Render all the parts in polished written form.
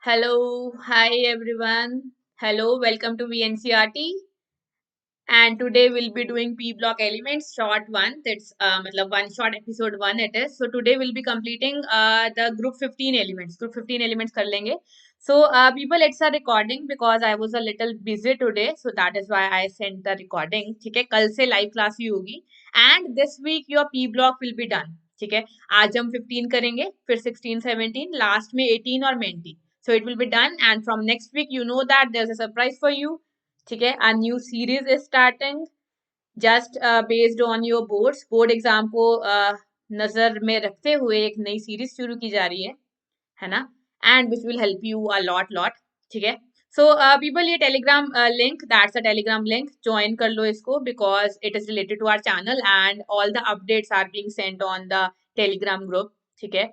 Hello, hi everyone. Hello, welcome to VNCRT. And today we'll be doing P block elements, short one. That's matlab one short episode one it is. So today we'll be completing the group 15 elements. Group 15 elements kar lenge. So people, it's a recording because I was a little busy today. So that is why I sent the recording. ठीक है, कल से live class ही होगी. And this week your P block will be done. ठीक है, आज हम 15 करेंगे, फिर 16, 17, लास्ट में 18 और mentee. So it will be done, and from next week you know that there's a surprise for you. ठीक है, a new series is starting just based on your board exam को नजर में रखते हुए एक नई सीरीज शुरू की जा रही है ना. And which will help you a lot. ठीक है. सो पीपल, ये Telegram link, that's a Telegram link, join कर लो इसको because it is related to our channel and all the updates are being sent on the Telegram group. ठीक है.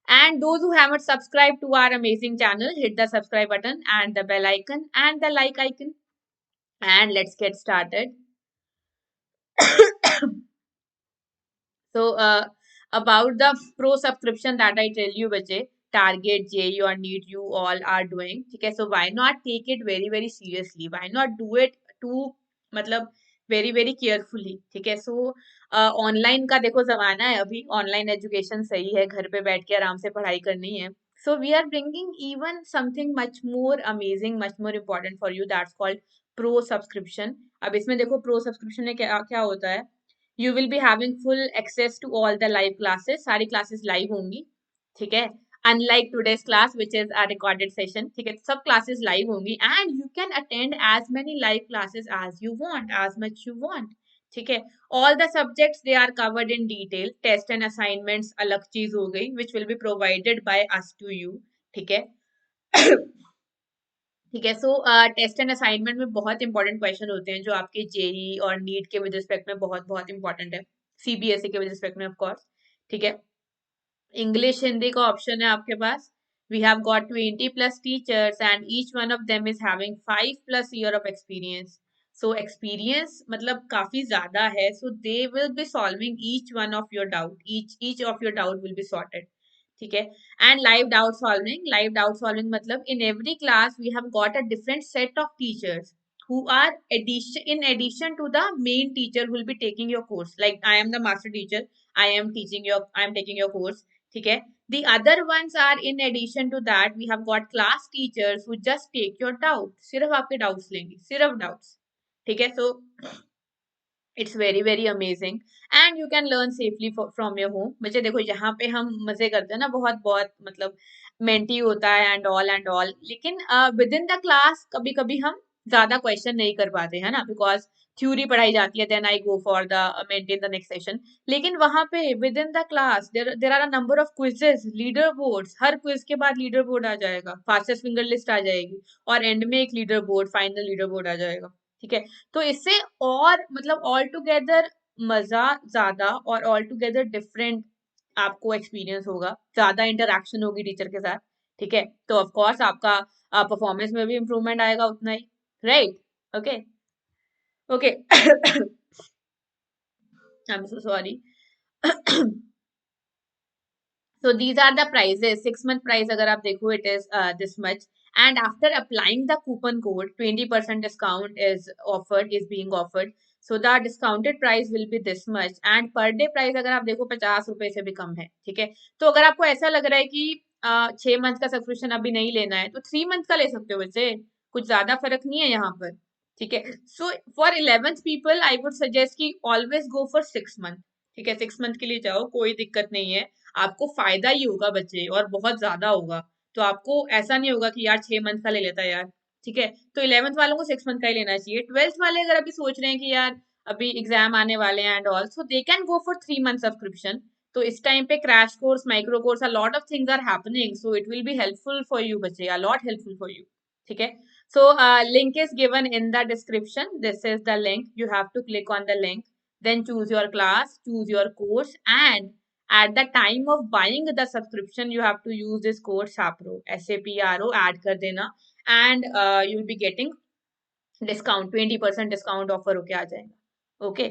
And those who haven't subscribed to our amazing channel, hit the subscribe button and the bell icon and the like icon. And let's get started. So, about the pro subscription that I tell you, बच्चे, Target, JEE or NEET, you all are doing. ठीक है. So why not take it very very seriously? Why not do it to मतलब very very carefully. ठीक है. So online का देखो जमाना है, अभी ऑनलाइन एजुकेशन सही है, घर पे बैठ के आराम से पढ़ाई करनी है. So we are bringing even something much more amazing, much more important for you. That's called pro subscription. अब इसमें देखो pro subscription में क्या क्या होता है. You will be having full access to all the live classes. सारी classes live होंगी. ठीक है. Unlike today's class, which is a recorded session. ठीक है. सब classes live होंगी and you can attend as many live classes as you want, as much you want. ठीक है. All the subjects they are covered in detail. Test and assignments अलग चीज हो गई, which will be provided by us to you. ठीक है. ठीक है. सो टेस्ट एंड असाइनमेंट में बहुत इंपॉर्टेंट क्वेश्चन होते हैं जो आपके जेई और नीट के विद रिस्पेक्ट में बहुत बहुत इंपॉर्टेंट है, सीबीएसई के विद रिस्पेक्ट में ऑफ कोर्स. ठीक है. इंग्लिश हिंदी का ऑप्शन है आपके पास. We have got 20 plus teachers and each one of them is having 5 plus year of experience. So experience मतलब काफी ज्यादा है. So they will be solving each one of your doubt, each of your doubt will be sorted. ठीक है. And live doubt solving मतलब in every class we have got a different set of teachers who are in addition to the main teacher who will be taking your course. Like I am the master teacher, I am taking your course. ठीक है. The other ones are in addition to that, we have got class teachers who just take your doubt. सिर्फ आपके doubts लेंगे, सिर्फ doubts. ठीक है. So it's very very amazing and you can learn safely from your home. बच्चे देखो, यहाँ पे हम मजे करते हैं ना, बहुत बहुत मतलब मेंटी होता है एंड ऑल, लेकिन विद इन द क्लास कभी कभी हम ज्यादा क्वेश्चन नहीं कर पाते हैं ना, बिकॉज थ्योरी पढ़ाई जाती है, then I go for the maintain the next session. लेकिन वहां पे within the class there are a number of quizzes, leader boards. हर क्विज के बाद लीडर बोर्ड आ जाएगा, फास्टेस्ट फिंगर लिस्ट आ जाएगी, और एंड में एक leaderboard, final leaderboard आ जाएगा. ठीक है. तो इससे और मतलब ऑल टुगेदर मजा ज्यादा और ऑल टुगेदर डिफरेंट आपको एक्सपीरियंस होगा, ज्यादा इंटरेक्शन होगी टीचर के साथ. ठीक है. तो ऑफ कोर्स आपका परफॉर्मेंस में भी इम्प्रूवमेंट आएगा उतना ही. Right. Okay. Okay. I am so sorry. So these are the prices. 6 month price अगर आप देखो, it is this much. And after applying the coupon code, 20% discount is being offered. So the discounted price will be this much. And per day price अगर आप देखो 50 रुपए से भी कम है. ठीक है. तो अगर आपको ऐसा लग रहा है कि 6 मंथ का सब्सक्रिप्शन अभी नहीं लेना है, तो 3 मंथ का ले सकते हो वैसे, कुछ ज्यादा फर्क नहीं है यहाँ पर. ठीक है. So for 11th people I would suggest कि ऑलवेज गो फॉर 6 मंथ. ठीक है. 6 मंथ के लिए जाओ, कोई दिक्कत नहीं है, आपको फायदा ही होगा बच्चे, और बहुत ज्यादा होगा. तो आपको ऐसा नहीं होगा कि यार 6 मंथ का ले लेता है यार. ठीक है. तो 11th वालों को 6 मंथ का ही लेना चाहिए. 12th वाले अगर अभी सोच रहे हैं कि यार अभी एग्जाम आने वाले हैं and all, so they can go for 3 month subscription. तो इस टाइम पे crash course, micro course, a lot of things are happening, so it will be helpful for you बच्चे, a lot helpful for you. ठीक है. So link is given in the description. This is the link. You have to click on the link, then choose your class, choose your course, and at the time of buying the subscription you have to use this code SAPRO, SAPRO, add कर देना, and you will be getting discount, 20% discount offer होके आ जाएगा. Okay.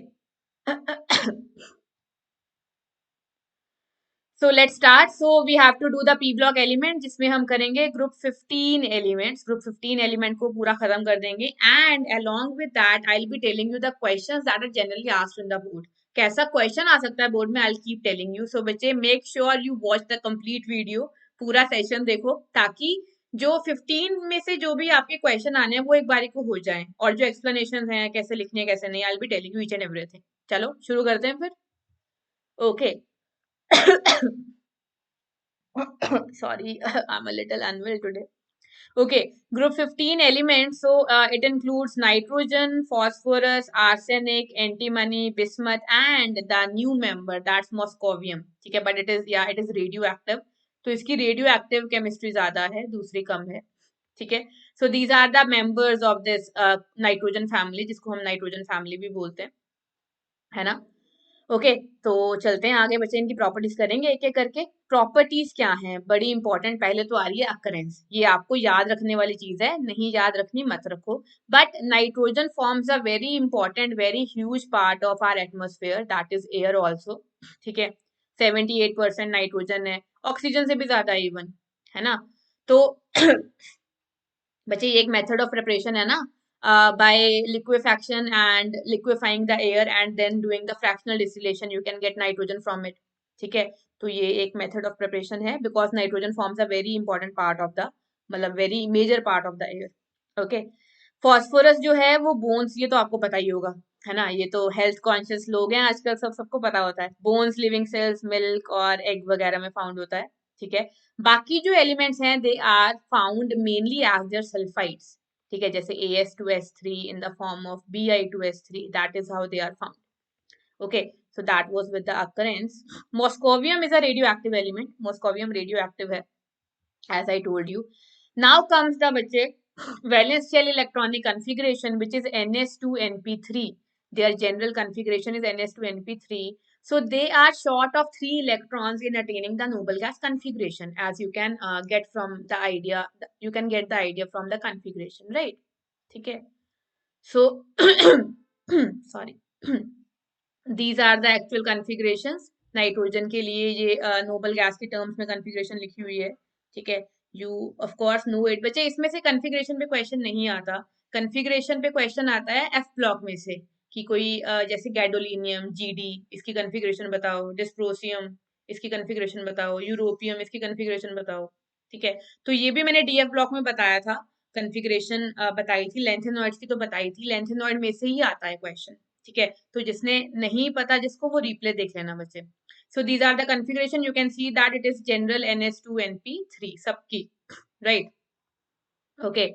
So let's start. So we have to do the P block element, जिसमें हम करेंगे group 15 elements. Group 15 element को पूरा खत्म कर देंगे. And along with that, I'll be telling you the questions that are generally asked in the board. कैसा question आ सकता है बोर्ड में, I'll keep telling you. So बच्चे make sure you watch the complete video. पूरा session देखो ताकि जो 15 में से जो भी आपके क्वेश्चन आने हैं वो एक बारी को हो जाएं, और जो एक्सप्लेनेशन हैं कैसे लिखने हैं कैसे नहीं, I'll be telling you each and everything. चलो शुरू करते हैं फिर. Okay. Sorry, I'm a little unwell today. Okay, group 15 elements. So it includes nitrogen, phosphorus, arsenic, antimony, bismuth, and the new member, that's moscovium. ठीक है, but it is radioactive. तो इसकी radioactive chemistry ज़्यादा है, दूसरी कम है. ठीक है. So these are the members of this nitrogen family, जिसको हम nitrogen family भी बोलते हैं, है ना. ओके तो चलते हैं आगे बच्चे, इनकी प्रॉपर्टीज करेंगे एक एक करके. प्रॉपर्टीज क्या हैं, बड़ी इंपॉर्टेंट. पहले तो आ रही है अकरेंस, ये आपको याद रखने वाली चीज है, नहीं याद रखनी मत रखो. But nitrogen forms a very important very huge part of our atmosphere, that is air also. ठीक है, 78% नाइट्रोजन है, ऑक्सीजन से भी ज्यादा इवन, है ना. तो बच्चे ये एक मेथड ऑफ प्रिपरेशन है ना, by liquefaction and liquefying the air and then doing the fractional distillation you can get nitrogen from it. ठीक है, तो ये एक मेथड ऑफ प्रिपरेशन है, because nitrogen forms a very important part of the, मतलब very major part of the air. Okay, phosphorus जो है वो बोन्स, ये तो आपको पता ही होगा, है ना. ये तो हेल्थ कॉन्शियस लोग हैं आजकल, सबको पता होता है. बोन्स लिविंग सेल्स, मिल्क और एग वगैरह में फाउंड होता है. ठीक है, बाकी जो एलिमेंट्स हैं they are found mainly as their sulphides. ठीक है, जैसे AS2S3 in the form of Bi2S3, that is how they are found. Okay, so that was with the occurrence. Moscovium is a radioactive element. Moscovium radioactive है, as I told you. Now comes the बच्चे valence shell electronic configuration, which is NS2NP3. Their general configuration is NS2NP3. So they are short of 3 electrons in attaining the noble gas configuration, as you can get from the idea. You can get the idea from the configuration, right? ठीक है. So sorry. These are the actual configurations. Nitrogen के लिए ये noble gas की terms में configuration लिखी हुई है. ठीक है, you of course know it. बच्चे इसमें से कन्फिग्रेशन पे क्वेश्चन नहीं आता. कन्फिग्रेशन पे क्वेश्चन आता है एफ ब्लॉक में से, कि कोई जैसे गैडोलिनियम GD, इसकी कन्फिग्रेशन बताओ. डिस्प्रोसियम, इसकी कन्फिग्रेशन बताओ. यूरोपियम, इसकी कन्फिग्रेशन बताओ. ठीक है, तो ये भी मैंने DF ब्लॉक में बताया था, कन्फिग्रेशन बताई थी. लेंथेनॉइड्स की तो बताई थी, लेंथेनॉइड में से ही आता है क्वेश्चन. ठीक है, तो जिसने नहीं पता जिसको, वो रिप्ले देख लेना बच्चे. So these are the configuration. You can see that it is general NS2NP3 सबकी, right? Okay.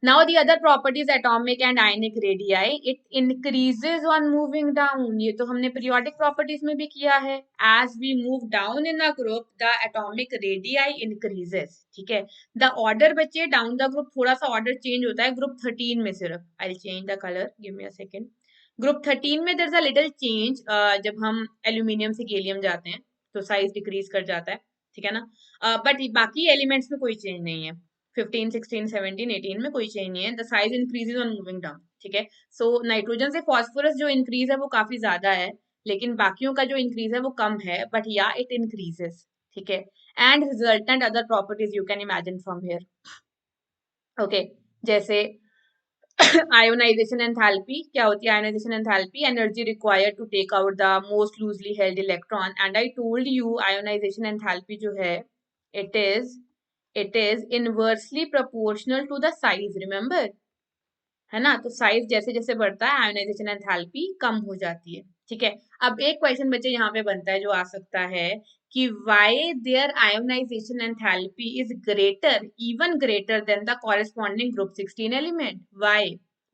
Now the other properties, atomic and ionic radii. It increases on moving down. ये तो हमने periodic properties में भी किया है. As we move down in a group, the atomic radii increases. ठीक है, the order बच्चे down the group थोड़ा सा order change होता है group 13 में सिर्फ. I'll change the color. Give me a second. Group 13 में there's a little change. जब हम एल्यूमिनियम से गैलियम जाते हैं तो साइज डिक्रीज कर जाता है. ठीक है ना, बट बाकी एलिमेंट्स में कोई चेंज नहीं है. 15, 16, 17, 18 में कोई चेंज नहीं है. The size increases on moving down. ठीक है, सो नाइट्रोजन से फॉस्फोरस जो इंक्रीज है वो काफी ज्यादा है, लेकिन बाकियों का जो इंक्रीज है वो कम है, बट या इट इंक्रीजेस. ठीक है, and resultant other properties you can imagine from here. Okay, जैसे आयोनाइजेशन एंथैल्पी. क्या होती है ionisation enthalpy? Energy required to take out the most loosely held electron. And I told you ionisation enthalpy जो है, it is inversely proportional to the size. Remember, है ना. तो size जैसे जैसे बढ़ता है आयोनाइजेशन एंथैल्पी कम हो जाती है. ठीक है, अब एक क्वेश्चन बच्चे यहाँ पे बनता है जो आ सकता है कि why their ionization enthalpy is greater, even greater than the corresponding group 16 element. Why?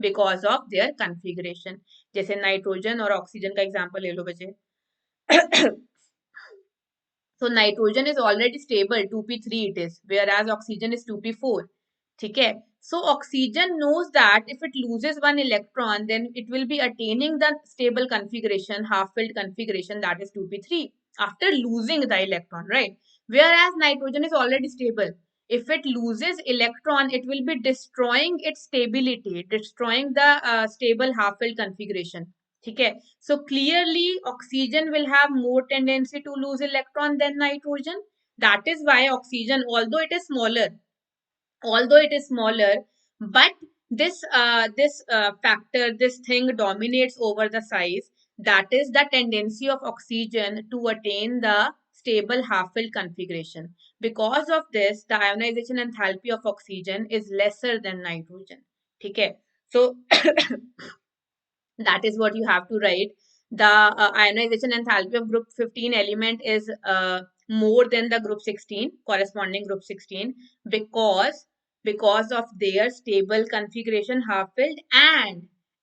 Because of their configuration. जैसे नाइट्रोजन और ऑक्सीजन का एग्जांपल ले लो बच्चे. So nitrogen is already stable, 2p3 it is, whereas oxygen is 2p4. ठीक है, so oxygen knows that if it loses one electron, then it will be attaining the stable configuration, half-filled configuration, that is 2p3, after losing the electron, right? Whereas nitrogen is already stable. If it loses electron, it will be destroying its stability, destroying the stable half-filled configuration. ठीक है. So clearly oxygen will have more tendency to lose electron than nitrogen. That is why oxygen, although it is smaller, but this factor, this thing dominates over the size. That is the tendency of oxygen to attain the stable half-filled configuration. Because of this, the ionization enthalpy of oxygen is lesser than nitrogen. ठीक है. So that is what you have to write. The ionization enthalpy of group 15 element is more than the group 16, corresponding group 16, because of their stable configuration half filled,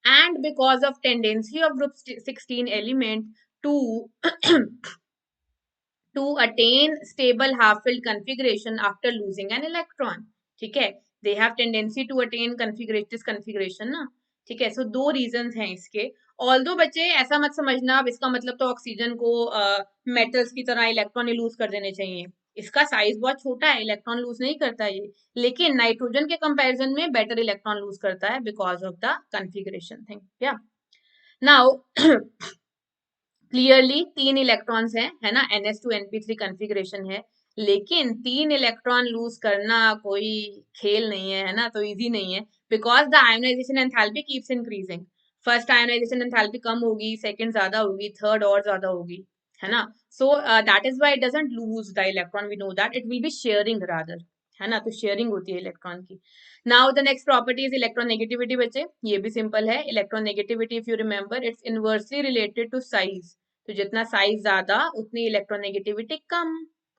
and because of tendency of group 16 element to to attain stable half filled configuration after losing an electron. ठीक है. They have tendency to attain this configuration ना. ठीक है. So दो reasons हैं इसके. Although बच्चे ऐसा मत समझना अब इसका मतलब तो ऑक्सीजन को मेटल्स की तरह इलेक्ट्रॉन लूज कर देने चाहिए. इसका साइज बहुत छोटा है, इलेक्ट्रॉन लूज नहीं करता ये, लेकिन नाइट्रोजन के कंपैरिजन में बेटर इलेक्ट्रॉन लूज करता है because of the configuration thing. या नाउ क्लियरली 3 इलेक्ट्रॉन्स हैं, है ना, NS2 NP3 कॉन्फ़िगरेशन है, लेकिन 3 इलेक्ट्रॉन लूज करना कोई खेल नहीं है ना, तो इजी नहीं है, because the ionization enthalpy keeps increasing. First ionization enthalpy कम होगी, सेकंड ज्यादा होगी, थर्ड और ज्यादा होगी, है ना. So that is why it doesn't lose the electron, we know that it will be sharing rather, है ना, तो शेयरिंग होती है इलेक्ट्रॉन की. Now the next property is electronegativity. बच्चे ये भी सिंपल है. Electronegativity if you remember it's inversely related to size. तो जितना साइज ज्यादा उतनी इलेक्ट्रोनेगेटिविटी कम.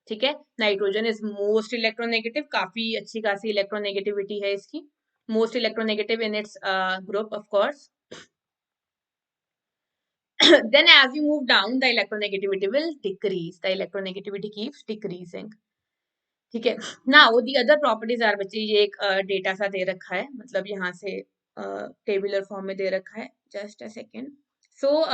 ठीक है. नाइट्रोजन इज मोस्ट इलेक्ट्रोनेगेटिव, काफी अच्छी खासी इलेक्ट्रोनेगेटिविटी है इसकी, most electronegative in its group of course. Then as you move down the electronegativity will decrease, the electronegativity keeps decreasing. ठीक है. Now the other properties are बच्चे, ये एक डेटा सा दे रखा है, मतलब यहाँ से टेबुलर फॉर्म में दे रखा है. Just a second. So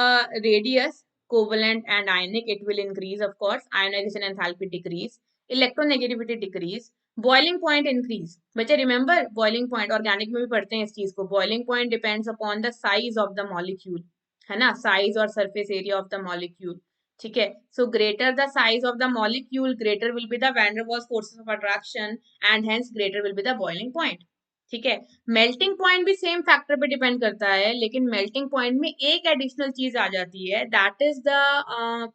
radius, covalent and ionic, it will increase of course. Ionisation enthalpy decrease, electronegativity decrease, boiling point increase. बच्चे रिमेंबर बॉइलिंग पॉइंट, ऑर्गेनिक में भी पढ़ते हैं इस चीज को. Boiling point depends upon the size of the molecule, है ना, साइज और surface area of the molecule. ठीक है. So greater the size of the molecule, greater will be the van der Waals forces of attraction, and hence greater will be the boiling point. ठीक है. Melting point भी same factor पे depend करता है, लेकिन melting point में एक additional चीज आ जाती है, that is the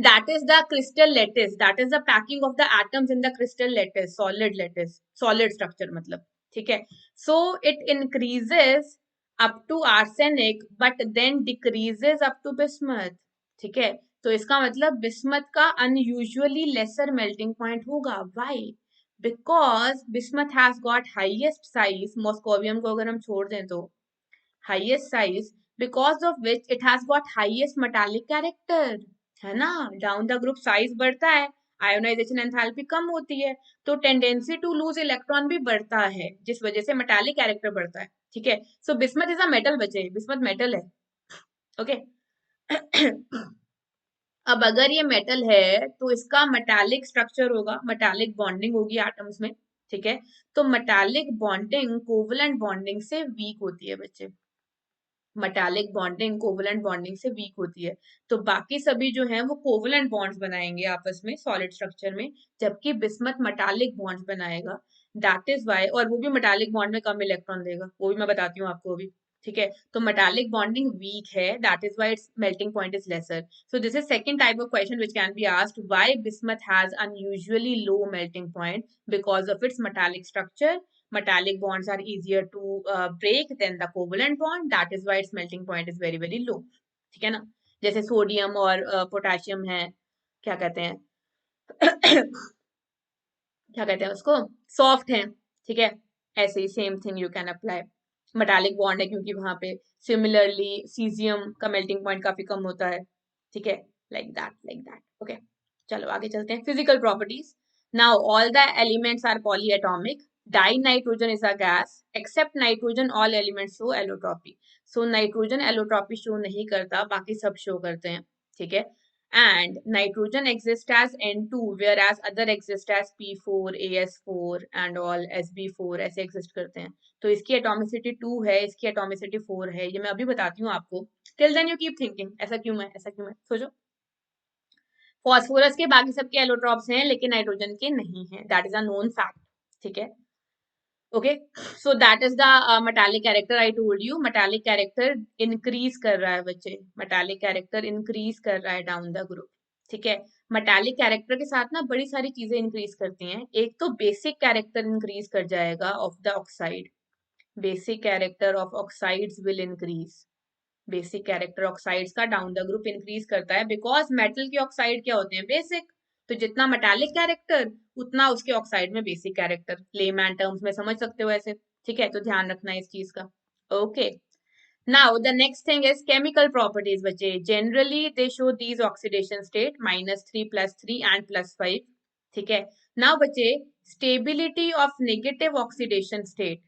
that is the crystal lattice, that is the packing of the atoms in the crystal lattice, solid structure मतलब. ठीक है. So it increases up to arsenic but then decreases up to bismuth. ठीक है. तो इसका मतलब bismuth का unusually lesser melting point होगा. Why? Because bismuth has got highest size, moscovium को अगर हम छोड़ दें तो highest size, because of which it has got highest metallic character, है ना. डाउन द ग्रुप साइज बढ़ता है, आयोनाइजेशन एंथैल्पी कम होती है, तो टेंडेंसी टू लूज इलेक्ट्रॉन भी बढ़ता है, जिस वजह से मेटालिक कैरेक्टर बढ़ता है. ठीक है. सो बिस्मथ इज अ मेटल बचे, बिस्मथ मेटल है. ओके. अब अगर ये मेटल है तो इसका मेटालिक स्ट्रक्चर होगा, मेटालिक बॉन्डिंग होगी एटम्स में. ठीक है. तो मेटालिक बॉन्डिंग कोवलेंट बॉन्डिंग से वीक होती है बच्चे. मेटालिक बॉन्डिंग कोवलेंट बॉन्डिंग से वीक होती है, तो बाकी सभी जो हैं वो कोवलेंट बॉन्ड्स बनाएंगे आपस में सॉलिड स्ट्रक्चर में, जबकि बिस्मथ मेटालिक बॉन्ड्स बनाएगा. दैट इज वाई, और वो भी मेटालिक बॉन्ड में कम इलेक्ट्रॉन देगा, वो भी मैं बताती हूँ आपको अभी. ठीक है. तो मेटालिक बॉन्डिंग वीक है, that is why it's melting point is lesser. So this is second type of question which can be asked, why bismuth has unusually low melting point, because of its metallic structure. Metallic bonds are easier to break than the covalent bond, that is why its melting point is very very low. ठीक है ना. जैसे sodium और potassium है, क्या कहते हैं क्या कहते हैं उसको, सॉफ्ट है. ठीक है. ऐसे ही same thing you can apply. Metallic bond है क्योंकि वहां पे सिमिलरली सीजियम का मेल्टिंग पॉइंट काफी कम होता है. ठीक है. Like that. ओके. चलो आगे चलते हैं. Physical properties. Now all the elements are polyatomic. Dinitrogen is a gas. Except nitrogen, all elements show allotropy. So nitrogen allotropy show नहीं करता, बाकी सब शो करते हैं. ठीक है. and nitrogen exists as N2 whereas other exist as P4, AS4 and all SB4 ऐसे exist करते हैं. तो इसकी एटॉमिसिटी 2 है, इसकी एटॉमिसिटी 4 है. ये मैं अभी बताती हूँ आपको. Till then you keep thinking ऐसा क्यों है, ऐसा क्यों है, सोचो. फॉस्फोरस के बाकी सबके एलोट्रॉप्स हैं लेकिन नाइट्रोजन के नहीं हैं. That is a known fact. ठीक है. Okay, so that is the metallic character. I told you metallic character increase कर रहा है बच्चे. मेटालिक कैरेक्टर इंक्रीज कर रहा है डाउन द ग्रुप. ठीक है. मेटालिक कैरेक्टर के साथ ना बड़ी सारी चीजें इंक्रीज करती हैं. एक तो बेसिक कैरेक्टर इंक्रीज कर जाएगा of the oxide. Basic character of oxides will increase. Basic character oxides का डाउन द ग्रुप इंक्रीज करता है बिकॉज मेटल के ऑक्साइड क्या होते हैं, बेसिक. तो जितना मेटालिक कैरेक्टर उतना उसके ऑक्साइड में बेसिक कैरेक्टर. लेमैन टर्म्स में समझ सकते हो ऐसे. ठीक है, तो ध्यान रखना है इस चीज का. Okay, now the next thing is chemical properties बच्चे. Generally they show these oxidation state -3 +3 and +5. ठीक है. नाउ बच्चे, stability of negative oxidation state,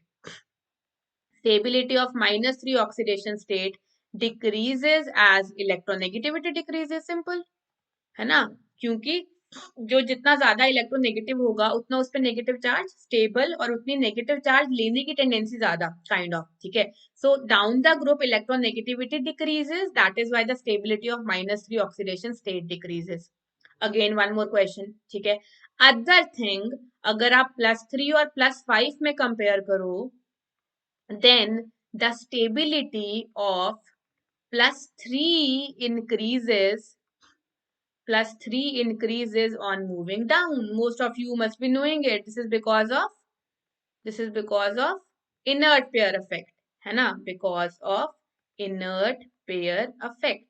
stability of -3 oxidation state decreases as electronegativity decreases. simple है ना, क्योंकि जो जितना ज्यादा इलेक्ट्रोनेगेटिव होगा उतना उस पर नेगेटिव चार्ज स्टेबल और उतनी नेगेटिव चार्ज लेने की टेंडेंसी ज्यादा काइंड ऑफ. ठीक है. So down the group electronegativity decreases. That is why the stability of -3 oxidation state decreases. Again one more question. ठीक है. अदर थिंग, अगर आप +3 और +5 में कंपेयर करो, then the stability of +3 increases. +3 increases on moving down. Most of you must be knowing it. This is because of inert pair effect, है ना, because of inert pair effect.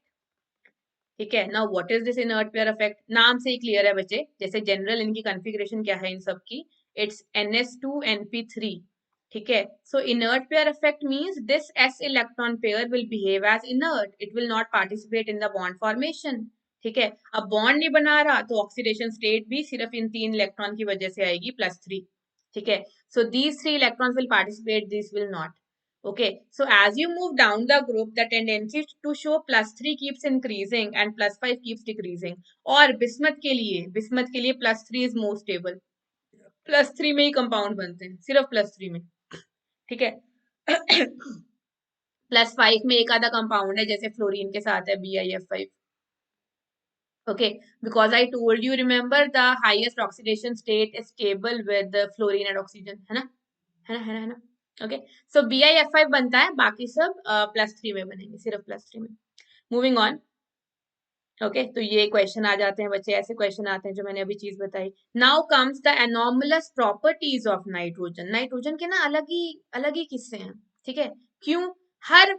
ठीक है. Now what is this inert pair effect? नाम से ही clear है बच्चे. जैसे general इनकी कॉन्फ़िगरेशन क्या है इन सब की, इट्स NS2 NP3. ठीक है. So inert pair effect means this s electron pair will behave as inert. It will not participate in the bond formation. ठीक है. अब बॉन्ड नहीं बना रहा तो ऑक्सीडेशन स्टेट भी सिर्फ इन 3 इलेक्ट्रॉन की वजह से आएगी, +3. ठीक है. So these 3 electrons will participate, this will not. Okay, so as you move down the group, the tendency to show +3 keeps increasing and +5 keeps decreasing. और बिस्मथ के लिए +3 is more stable. +3 में ही कंपाउंड बनते हैं, सिर्फ +3 में. ठीक है. +5 में एक आधा कंपाउंड है, जैसे फ्लोरीन के साथ है BiF5. Okay, because I told you, remember the highest oxidation state is stable with the fluorine and oxygen, है ना, है ना, है ना, है ना. ओके, सो BiF5 बनता है, बाकी सब +3 में बनेंगे, सिर्फ +3 में. Moving on. ओके, तो ये क्वेश्चन आ जाते हैं बच्चे, ऐसे क्वेश्चन आते हैं जो मैंने अभी चीज बताई. Now comes the anomalous properties of nitrogen. Nitrogen के ना अलग ही किस्से हैं. ठीक है. क्यों? हर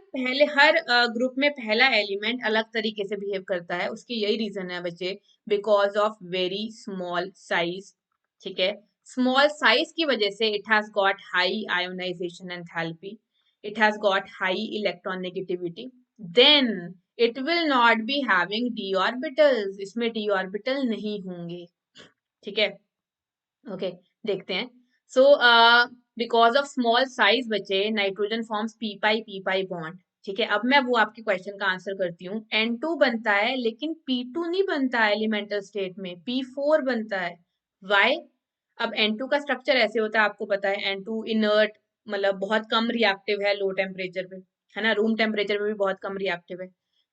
ग्रुप में पहला एलिमेंट अलग तरीके से बिहेव करता है. उसकी यही रीजन है बच्चे, because of very small size. ठीक है. स्मॉल साइज की वजह से it has got high ionization enthalpy, it has got high electron negativity. Then it will not be having d orbitals. इसमें d ऑर्बिटल नहीं होंगे. ठीक है. ओके, देखते हैं. So because of small size बच्चे, नाइट्रोजन फॉर्म्स p बॉन्ड. ठीक है. अब मैं वो आपके क्वेश्चन का आंसर करती हूँ. N2 बनता है लेकिन P2 नहीं बनता है एलिमेंटल स्टेट में, P4 बनता है. वाई? अब N2 का स्ट्रक्चर ऐसे होता है, आपको पता है. N2 इनर्ट, मतलब बहुत कम रिएक्टिव है लो टेम्परेचर पे, है ना. रूम टेम्परेचर पे भी बहुत कम रिएक्टिव है.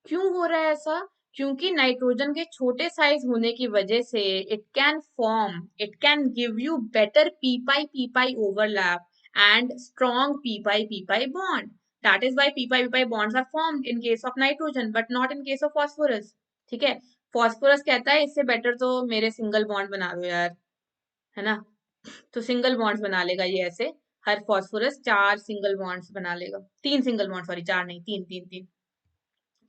क्यों हो रहा है ऐसा? क्योंकि नाइट्रोजन के छोटे साइज होने की वजह से it can give you better p overlap and strong p bond. That is why p bonds are formed in case of nitrogen but not in case of phosphorus. ठीक है. फॉस्फोरस कहता है इससे बेटर तो मेरे सिंगल बॉन्ड बना दो यार, है ना. तो सिंगल बॉन्ड्स बना लेगा ये ऐसे. हर फॉस्फोरस 4 सिंगल बॉन्ड्स बना लेगा, 3 सिंगल बॉन्ड, सॉरी 4 नहीं, 3.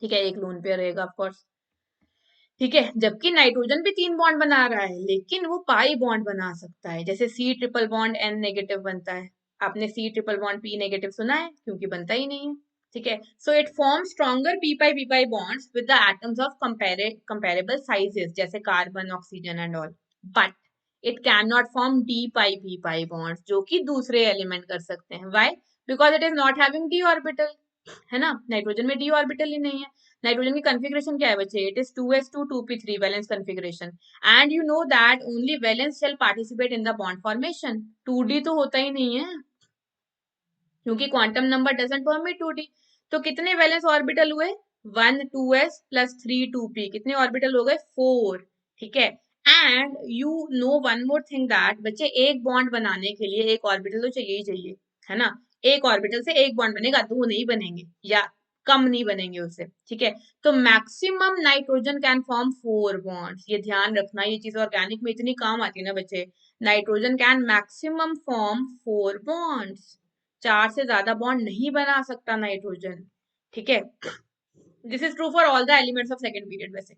ठीक है. एक लोन पेयर रहेगा ऑफ कोर्स. ठीक है. जबकि नाइट्रोजन भी 3 बॉन्ड बना रहा है लेकिन वो पाई बॉन्ड बना सकता है. जैसे C triple bond N negative बनता है. आपने C triple bond P negative सुना है? क्योंकि बनता ही नहीं है. ठीक है. So it form stronger p bonds with the atoms of comparable sizes, जैसे carbon, oxygen and all. But it can not form d p bonds, जो कि दूसरे एलिमेंट कर सकते हैं. Why? Because it is not having d orbital. है ना, nitrogen में डी ऑर्बिटल ही नहीं है। नाइट्रोजन की कॉन्फ़िगरेशन क्या है बच्चे, it is 2s2 2p3 valence configuration, and you know that only valence shell participate in the bond formation, 2d तो होता ही नहीं है क्योंकि quantum number doesn't permit 2d। तो कितने वैलेंस ऑर्बिटल हुए, 1 2s प्लस 3 2p, कितने ऑर्बिटल हो गए 4, ठीक है। And you no one more thing that बच्चे, एक बॉन्ड बनाने के लिए एक ऑर्बिटल तो चाहिए ही चाहिए, है ना। एक ऑर्बिटल से एक बॉन्ड बनेगा, दो नहीं बनेंगे या कम नहीं बनेंगे उससे, ठीक है। तो maximum nitrogen can form 4 bonds, ये ध्यान रखना, ये चीज ऑर्गेनिक में इतनी काम आती है ना बच्चे। Nitrogen can maximum form 4 bonds, 4 से ज्यादा बॉन्ड नहीं बना सकता नाइट्रोजन, ठीक है। This is true for all the elements of second period वैसे।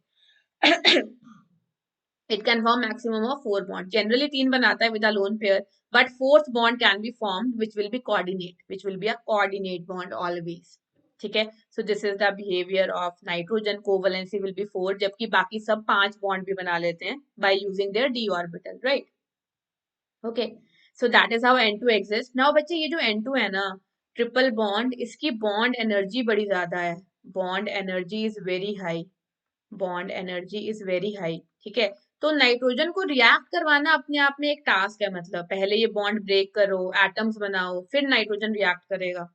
It can form maximum of 4 bond, generally 3 बनाता है with a lone pair, but fourth bond can be formed which will be coordinate, which will be a coordinate bond always, ठीक है। So this is the behaviour of nitrogen, covalency will be 4, जबकि बाकी सब 5 bond भी बना लेते हैं by using their D orbital, right. Okay, so that is how N2 exist. Now बच्चे ये जो N2 है ना, ट्रिपल बॉन्ड, इसकी बॉन्ड एनर्जी बड़ी ज्यादा है, bond energy is very high, bond energy is very high, ठीक है। तो नाइट्रोजन को रिएक्ट करवाना अपने आप में एक टास्क है, मतलब पहले ये बॉन्ड ब्रेक करो, एटम्स बनाओ, फिर नाइट्रोजन रिएक्ट करेगा,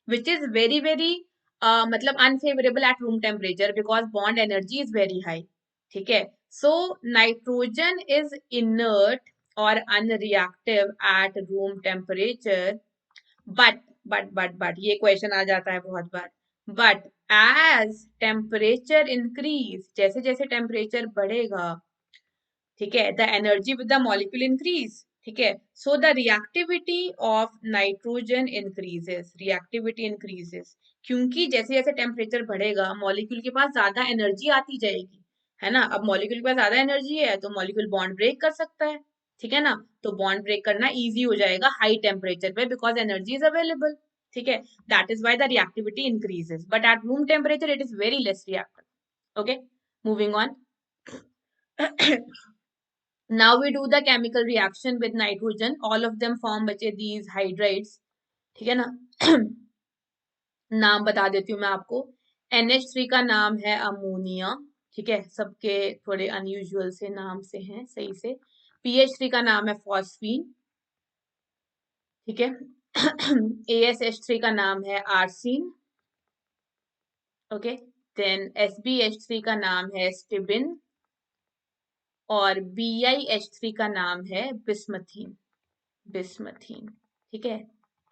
विच इज वेरी वेरी मतलब unfavourable at room temperature because bond energy is very high, ठीक है। सो नाइट्रोजन इज इनर्ट और unreactive at room temperature, but but ये क्वेश्चन आ जाता है बहुत बार, बट एज टेम्परेचर इंक्रीज, जैसे जैसे टेम्परेचर बढ़ेगा, ठीक है, the energy with the molecule increase, ठीक है। So the reactivity of nitrogen increases, reactivity increases, क्योंकि जैसे जैसे टेम्परेचर बढ़ेगा मॉलिक्यूल के पास ज्यादा एनर्जी आती जाएगी, है ना। अब मॉलिक्यूल के पास ज्यादा एनर्जी है तो मॉलिक्यूल बॉन्ड ब्रेक कर सकता है, ठीक है ना। तो बॉन्ड ब्रेक करना इजी हो जाएगा हाई टेम्परेचर पे बिकॉज एनर्जी इज अवेलेबल, ठीक है। That is why the reactivity increases, but at room temperature it is very less reactive. Okay, moving on. Now we do the chemical reaction with nitrogen. All of them form बचे these hydrides, ठीक है ना। नाम बता देती हूँ मैं आपको। NH3 का नाम है अमोनिया, ठीक है, सबके थोड़े अनयूजुअल से नाम से हैं सही से। PH3 का नाम है फॉस्फीन, ठीक है। ASH3 का नाम है आर्सिन, ओके। देन SbH3 का नाम है स्टिबिन, और BiH3 का नाम है बिस्मथीन, बिस्मथीन, ठीक है।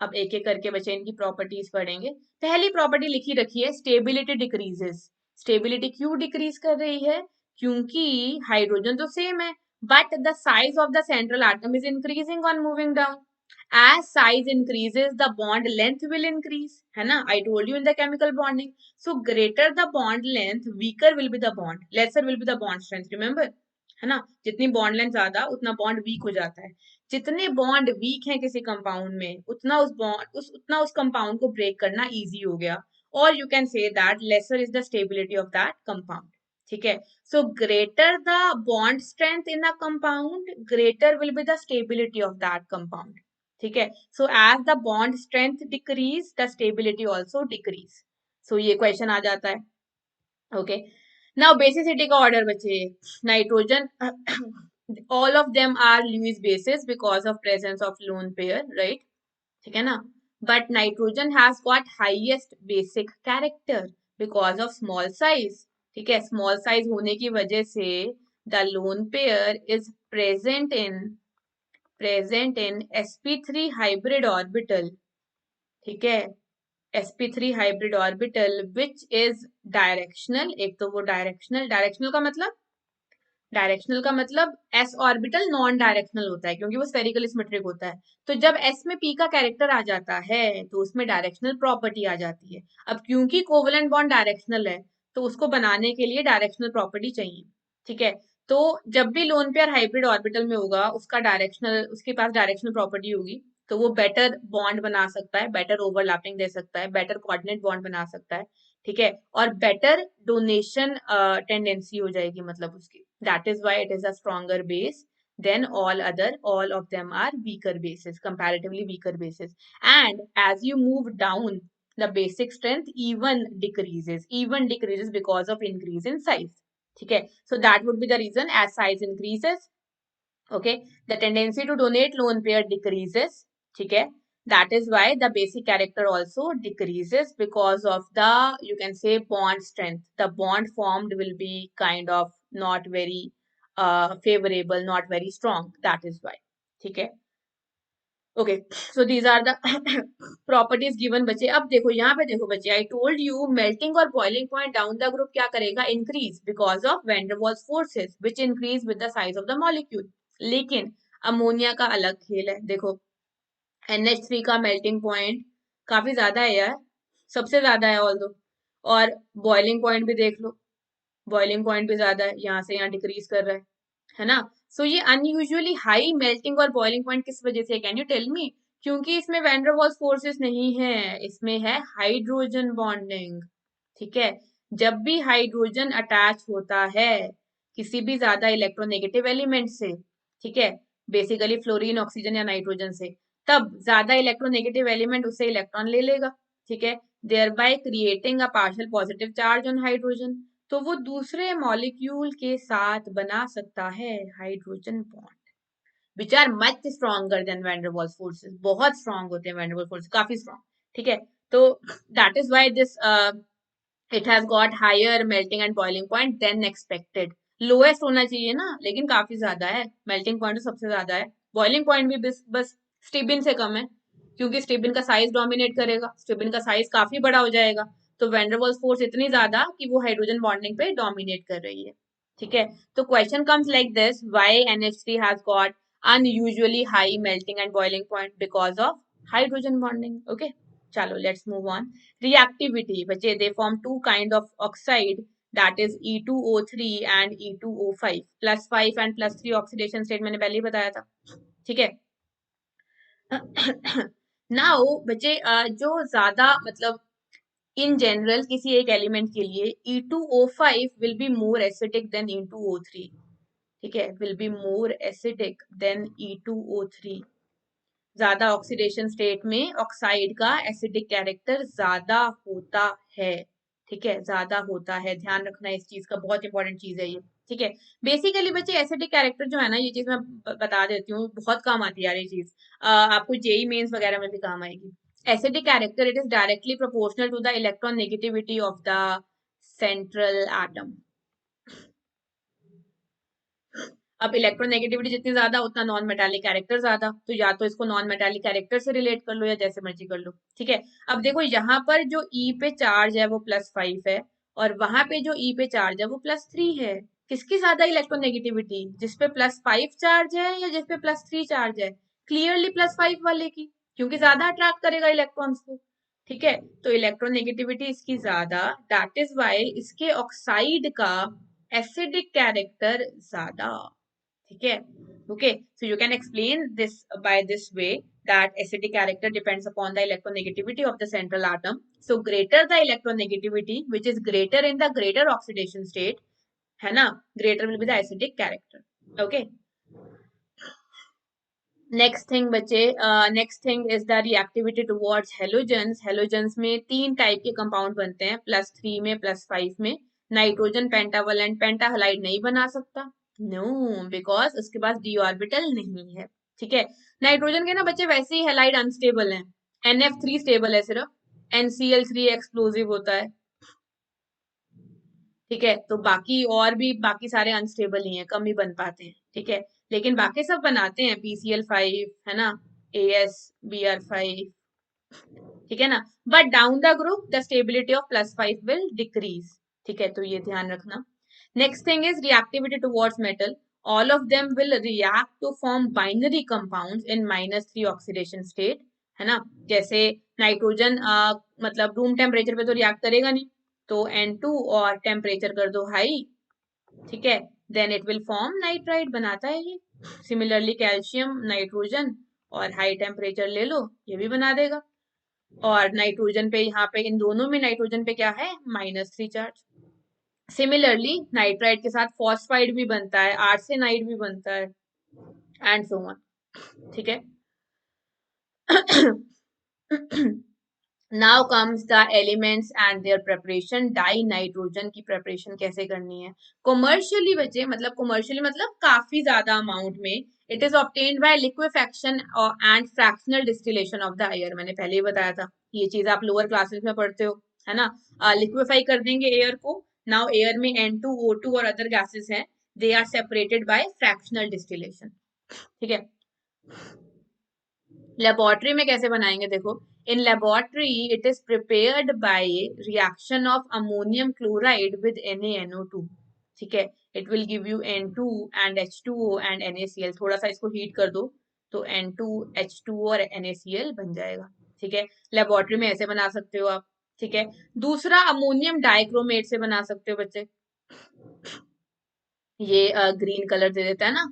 अब एक एक करके बच्चे इनकी प्रॉपर्टीज पढ़ेंगे। पहली प्रॉपर्टी लिखी रखी है, स्टेबिलिटी डिक्रीजेस। स्टेबिलिटी क्यों डिक्रीज कर रही है, क्योंकि हाइड्रोजन तो सेम है but the size of the central atom is increasing on moving down, as size increases the bond length will increase, है ना। I told you in the chemical bonding, so greater the bond length weaker will be the bond, lesser will be the bond strength, remember, है ना। जितनी bond length ज्यादा उतना bond weak हो जाता है, जितने बॉन्ड वीक हैं किसी कंपाउंड में उतना उस बॉन्ड उतना उस कंपाउंड को ब्रेक करना इजी हो गया, और you can say that lesser is the stability of that compound, ठीक है। So greater the bond strength in a compound, greater will be the stability of that compound, ठीक है। So as the bond strength decrease the stability also decrease, so ये question आ जाता है, okay. Now basicity का order बचे, nitrogen all of them are Lewis bases because of presence of lone pair, right, ठीक है ना। but nitrogen has got highest basic character because of small size, ठीक है। small size होने की वजह से the lone pair is present in sp3 hybrid orbital, ठीक है। sp3 hybrid orbital which is directional, एक तो वो डायरेक्शनल का मतलब s ऑर्बिटल नॉन डायरेक्शनल होता है क्योंकि वो स्फेरिकल सिमेट्रिक होता है। तो जब s में p का कैरेक्टर आ जाता है तो उसमें डायरेक्शनल प्रॉपर्टी आ जाती है। अब क्योंकि कोवेलेंट बॉन्ड डायरेक्शनल है तो उसको बनाने के लिए डायरेक्शनल प्रॉपर्टी चाहिए, ठीक है। तो जब भी लोन पेयर हाइब्रिड ऑर्बिटल में होगा उसके पास डायरेक्शनल प्रॉपर्टी होगी, तो वो बेटर बॉन्ड बना सकता है, बेटर ओवरलैपिंग दे सकता है, बेटर कोऑर्डिनेट बॉन्ड बना सकता है, ठीक है। और बेटर डोनेशन टेंडेंसी हो जाएगी मतलब उसकी, that is why it is a stronger base than all of them are weaker bases, comparatively weaker bases, and as you move down the basic strength even decreases because of increase in size. ठीक है, so that would be the reason. As size increases, okay, the tendency to donate lone pair decreases. ठीक है, that is why the basic character also decreases because of the, you can say, bond strength. The bond formed will be kind of not very favorable, not very strong. That is why. ठीक है, okay, so these are the properties given बच्चे. अब देखो यहाँ पे, देखो बच्चे, I told you melting और boiling point down the group क्या करेगा, increase because of van der Waals forces which increase with the size of the molecule. लेकिन अमोनिया का अलग खेल है. देखो NH3 का मेल्टिंग पॉइंट काफी ज्यादा है यार, सबसे ज्यादा है ऑल दो. और बॉइलिंग पॉइंट भी देख लो, बॉइलिंग पॉइंट भी ज्यादा है, यहाँ से यहाँ डिक्रीज कर रहा है ना. सो ये अनयूजुअली हाई मेल्टिंग और बॉइलिंग पॉइंट किस वजह से, कैन यू टेल मी? क्योंकि इसमें वैन डर वाल्स फोर्सेस नहीं है, इसमें है हाइड्रोजन बॉन्डिंग. ठीक है, जब भी हाइड्रोजन अटैच होता है किसी भी ज्यादा इलेक्ट्रोनेगेटिव एलिमेंट से, ठीक है, बेसिकली फ्लोरीन, ऑक्सीजन या नाइट्रोजन से, तब ज्यादा इलेक्ट्रोनेगेटिव एलिमेंट उससे इलेक्ट्रॉन ले लेगा. ठीक है, thereby creating a partial positive charge on hydrogen. तो वो दूसरे मॉलिक्यूल के साथ बना सकता है hydrogen bond which are much stronger than van der Waals forces. बहुत स्ट्रॉन्ग होते हैं वैन डर वाल्स फोर्सेस, काफी स्ट्रॉन्ग. ठीक है, तो that is why this it has got higher melting and boiling point than expected. Lowest होना चाहिए ना, लेकिन काफी ज्यादा है. मेल्टिंग पॉइंट तो सबसे ज्यादा है, बॉइलिंग पॉइंट भी बस स्टीबिन से कम है, क्योंकि स्टीबिन का साइज डोमिनेट करेगा, स्टीबिन का साइज काफी बड़ा हो जाएगा. तो वैन डर वाल्स फोर्स इतनी ज्यादा कि वो हाइड्रोजन बॉन्डिंग पे डोमिनेट कर रही है. ठीक है, तो question comes like this, why NH3 has got unusually high melting and boiling point because of hydrogen bonding. Okay, chalo, let's move on. Reactivity, बच्चे, they form two kind of oxide, that is E2O3 and E2O5. +5 and +3 oxidation state मैंने पहले ही बताया था. ठीक है, now बच्चे, जो ज्यादा मतलब इन जनरल किसी एक एलिमेंट के लिए E2O5 will be more acidic than E2O3. ठीक है, will be more acidic than E2O3. ज्यादा ऑक्सीडेशन स्टेट में ऑक्साइड का एसिडिक कैरेक्टर ज्यादा होता है. ठीक है, ज्यादा होता है, ध्यान रखना इस चीज का, बहुत इंपॉर्टेंट चीज है ये. ठीक है, बेसिकली बच्चे एसिडिक कैरेक्टर जो है ना, ये चीज मैं बता देती हूँ, बहुत काम आती है यार ये चीज, आपको जेई मेंस वगैरह में भी काम आएगी. Acidic character, it is directly proportional to the electron negativity of the central atom. अब इलेक्ट्रोनेगेटिविटी जितनी ज्यादा उतना नॉन मेटालिक कैरेक्टर ज्यादा, तो या तो इसको नॉन मेटालिक कैरेक्टर से रिलेट कर लो या जैसे मर्जी कर लो. ठीक है, अब देखो यहाँ पर जो E पे चार्ज है वो +5 है, और वहां पे जो E पे चार्ज है वो +3 है. किसकी ज्यादा इलेक्ट्रोनेगेटिविटी, जिसपे +5 चार्ज है या जिसपे +3 चार्ज है? क्लियरली +5 वाले की, क्योंकि ज्यादा अट्रैक्ट करेगा इलेक्ट्रॉन्स को. ठीक है, तो इलेक्ट्रोनेगेटिविटी इसकी ज्यादा, दैट इज वाई इसके ऑक्साइड का एसिडिक कैरेक्टर ज्यादा. ठीक है, okay, so you can explain this by this way, that acidic character depends upon the electronegativity of the central atom. So greater the electronegativity, which is greater in the greater oxidation state, है ना, greater will be the acidic character. Okay, next thing बच्चे, next thing is the reactivity towards halogens. halogens में 3 type के compound बनते हैं, +3 में, +5 में. Nitrogen pentavalent पेंटाहलाइड नहीं बना सकता, नो, बिकॉज उसके पास डी ऑर्बिटल नहीं है. ठीक है, नाइट्रोजन के ना बच्चे वैसे ही हेलाइड अनस्टेबल हैं, NF3 स्टेबल है सिर्फ, NCl3 एक्सप्लोजिव होता है. ठीक है, तो बाकी और भी बाकी सारे अनस्टेबल ही हैं, कम ही बन पाते हैं. ठीक है, लेकिन बाकी सब बनाते हैं, PCl5 है ना, AsBr5. ठीक है ना, but down the group the stability of +5 will decrease. ठीक है, तो ये ध्यान रखना. Next thing is reactivity towards metal. All of them will react to form binary compounds in -3 oxidation state. है ना, जैसे नाइट्रोजन मतलब रूम टेम्परेचर पे तो रिएक्ट करेगा नहीं, तो N2 और टेम्परेचर कर दो हाई. ठीक है, then it will form nitride, बनाता है ये. सिमिलरली कैल्शियम, नाइट्रोजन और हाई टेम्परेचर ले लो, ये भी बना देगा. और नाइट्रोजन पे, यहाँ पे इन दोनों में नाइट्रोजन पे क्या है, -3 चार्ज. सिमिलरली नाइट्राइड के साथ फॉस्फाइड भी बनता है, आर्सेनाइड भी बनता है, एंड सो ऑन. ठीक है, now comes the elements and their preparation. Dinitrogen की प्रेपरेशन कैसे करनी है कॉमर्शियली बच्चे, मतलब कॉमर्शियली मतलब काफी ज्यादा अमाउंट में। It is obtained by liquefaction and fractional distillation of the air. मैंने पहले ही बताया था, ये चीज आप लोअर क्लासेस में पढ़ते हो, है ना। लिक्विफाई कर देंगे एयर को। नाउ एयर में N2O2 और अदर गैसेस हैं, they are separated by fractional distillation, ठीक है। लेबोरेटरी में कैसे बनाएंगे देखो, in laboratory it is prepared by reaction of ammonium chloride with NaNO2, ठीक है। It will give you N2 and H2O and NaCl। थोड़ा सा इसको हीट कर दो तो N2 H2O और NaCl बन जाएगा, ठीक है। लेबोरेटरी में ऐसे बना सकते हो आप, ठीक है। दूसरा अमोनियम डाइक्रोमेट से बना सकते हो बच्चे, ये ग्रीन कलर दे देता है ना